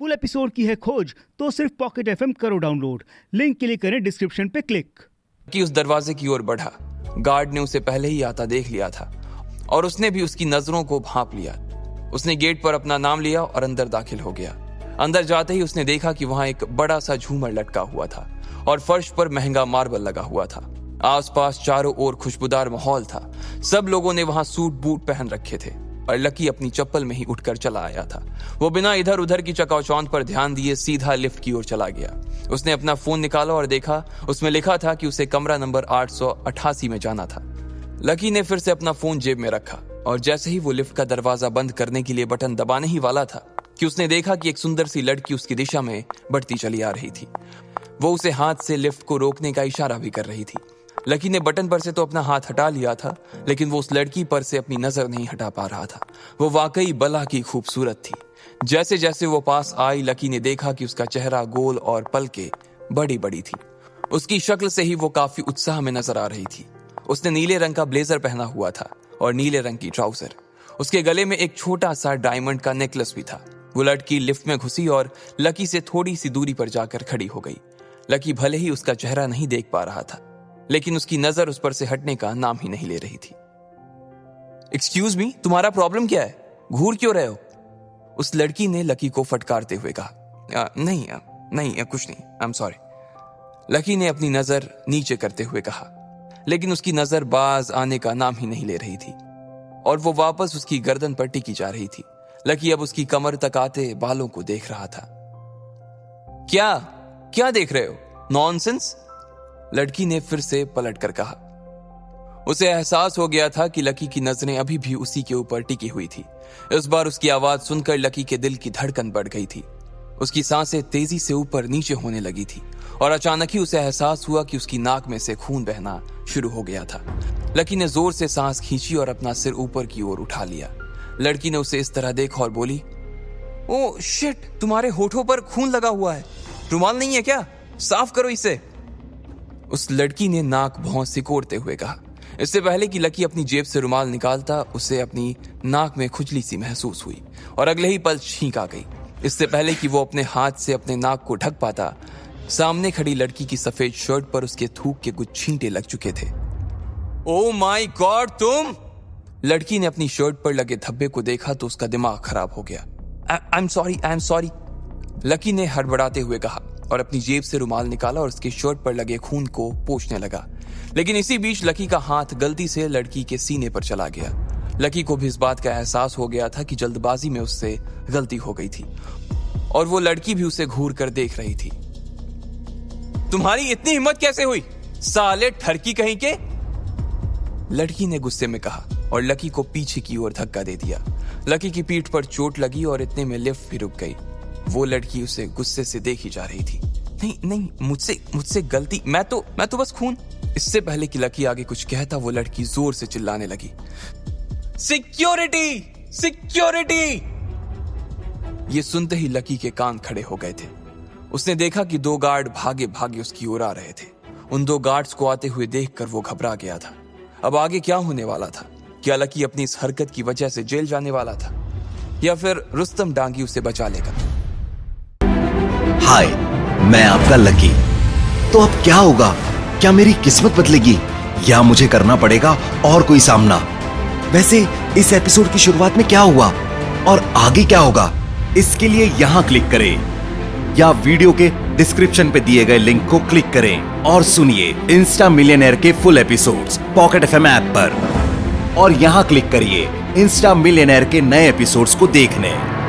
Full episode की है खोज तो सिर्फ पॉकेट एफएम करो डाउनलोड। लिंक के लिए करें डिस्क्रिप्शन पे क्लिक। कि उस दरवाजे की ओर बढ़ा। गार्ड ने उसे पहले ही आता देख लिया था और उसने भी उसकी नजरों को भांप लिया। उसने गेट पर अपना नाम लिया और अंदर दाखिल हो गया। अंदर जाते ही उसने देखा कि वहां एक बड़ा सा झूमर लटका हुआ था और फर्श पर महंगा मार्बल लगा हुआ था। आसपास चारों ओर खुशबूदार माहौल था। सब लोगों ने वहां सूट बूट पहन रखे थे और लकी अपनी चप्पल में ही उठकर चला आया था। वो बिना इधर उधर की चकाचौंध पर ध्यान दिए सीधा लिफ्ट की ओर चला गया। उसने अपना फोन निकाला और देखा, उसमें लिखा था कि उसे कमरा नंबर 888 में जाना था। लकी ने फिर से अपना फोन जेब में रखा और जैसे ही वो लिफ्ट का दरवाजा बंद करने के लिए बटन दबाने ही वाला था कि उसने देखा कि एक सुंदर सी लड़की उसकी दिशा में बढ़ती चली आ रही थी। वो उसे हाथ से लिफ्ट को रोकने का इशारा भी कर रही थी। लकी ने बटन पर से तो अपना हाथ हटा लिया था, लेकिन वो उस लड़की पर से अपनी नजर नहीं हटा पा रहा था। वो वाकई बला की खूबसूरत थी। जैसे जैसे वो पास आई, लकी ने देखा कि उसका चेहरा गोल और पलकें बड़ी बड़ी थी। उसकी शक्ल से ही वो काफी उत्साह में नजर आ रही थी। उसने नीले रंग का ब्लेजर पहना हुआ था और नीले रंग की ट्राउजर। उसके गले में एक छोटा सा डायमंड का नेकलेस भी था। वो लड़की लिफ्ट में घुसी और लकी से थोड़ी सी दूरी पर जाकर खड़ी हो गई। लकी भले ही उसका चेहरा नहीं देख पा रहा था, लेकिन उसकी नजर उस पर से हटने का नाम ही नहीं ले रही थी। एक्सक्यूज मी, तुम्हारा प्रॉब्लम क्या है? घूर क्यों रहे हो? उस लड़की ने लकी को फटकारते हुए कहा। नहीं, कुछ नहीं, आई एम सॉरी। लकी ने अपनी नजर नीचे करते हुए कहा, लेकिन उसकी नजर बाज आने का नाम ही नहीं ले रही थी और वो वापस उसकी गर्दन पर टिकी जा रही थी। लकी अब उसकी कमर तक आते बालों को देख रहा था। क्या देख रहे हो? नॉनसेंस, लड़की ने फिर से पलटकर कहा। उसे एहसास हो गया था कि लकी की नजरें अभी भी उसी के ऊपर टिकी हुई थी। इस बार उसकी आवाज सुनकर लकी के दिल की धड़कन बढ़ गई थी। उसकी सांसें तेजी से ऊपर नीचे होने लगी थी और अचानक ही उसे एहसास हुआ कि उसकी नाक में से खून बहना शुरू हो गया था। लकी ने जोर से सांस खींची और अपना सिर ऊपर की ओर उठा लिया। लड़की ने उसे इस तरह देखा और बोली, ओह शिट, तुम्हारे होठों पर खून लगा हुआ है। रुमाल नहीं है क्या? साफ करो इसे। उस लड़की ने नाक भौं सिकोड़ते हुए कहा। इससे पहले कि लकी अपनी जेब से रुमाल निकालता, उसे अपनी नाक में खुजली सी महसूस हुई और अगले ही पल छींक आ गई। इससे पहले कि वो अपने हाथ से अपने नाक को ढक पाता, सामने खड़ी लड़की की सफेद शर्ट पर उसके थूक के कुछ छींटे लग चुके थे। ओह माय गॉड, तुम! लड़की ने अपनी शर्ट पर लगे धब्बे को देखा तो उसका दिमाग खराब हो गया। आई एम सॉरी, लकी ने हड़बड़ाते हुए कहा और अपनी जेब से रुमाल निकाला और उसके शर्ट पर लगे खून को पोंछने लगा। लेकिन इसी बीच लकी का हाथ गलती से लड़की के सीने पर चला गया। लकी को भी इस बात का एहसास हो गया था कि जल्दबाजी में उससे गलती हो गई थी और वो लड़की भी उसे घूर कर देख रही थी। तुम्हारी इतनी हिम्मत कैसे हुई, साले ठरकी कहीं के? लड़की ने गुस्से में कहा और लकी को पीछे की ओर धक्का दे दिया। लकी की पीठ पर चोट लगी और इतने में लिफ्ट भी रुक गई। वो लड़की उसे गुस्से से देखी जा रही थी। नहीं, मुझसे गलती, मैं तो बस खून। इससे पहले कि लकी आगे कुछ कहता, वो लड़की जोर से चिल्लाने लगी, सिक्योरिटी! ये सुनते ही लकी के कान खड़े हो गए थे। उसने देखा कि 2 गार्ड भागे भागे उसकी ओर आ रहे थे। उन 2 गार्ड्स को आते हुए देखकर वो घबरा गया था। अब आगे क्या होने वाला था? क्या लकी अपनी इस हरकत की वजह से जेल जाने वाला था या फिर रुस्तम डांगी उसे बचा लेगा? हाय, मैं आपका लकी। तो अब क्या होगा? क्या मेरी किस्मत बदलेगी या मुझे करना पड़ेगा और कोई सामना? वैसे इस एपिसोड की शुरुआत में क्या हुआ और आगे क्या होगा, इसके लिए यहां क्लिक करें या वीडियो के डिस्क्रिप्शन पे दिए गए लिंक को क्लिक करें और सुनिए इंस्टा मिलियनेयर के full episodes pocket FM app पर और यहां क्लिक करिए इंस्टा मिलियनेयर के नए एपिसोड्स को देखने।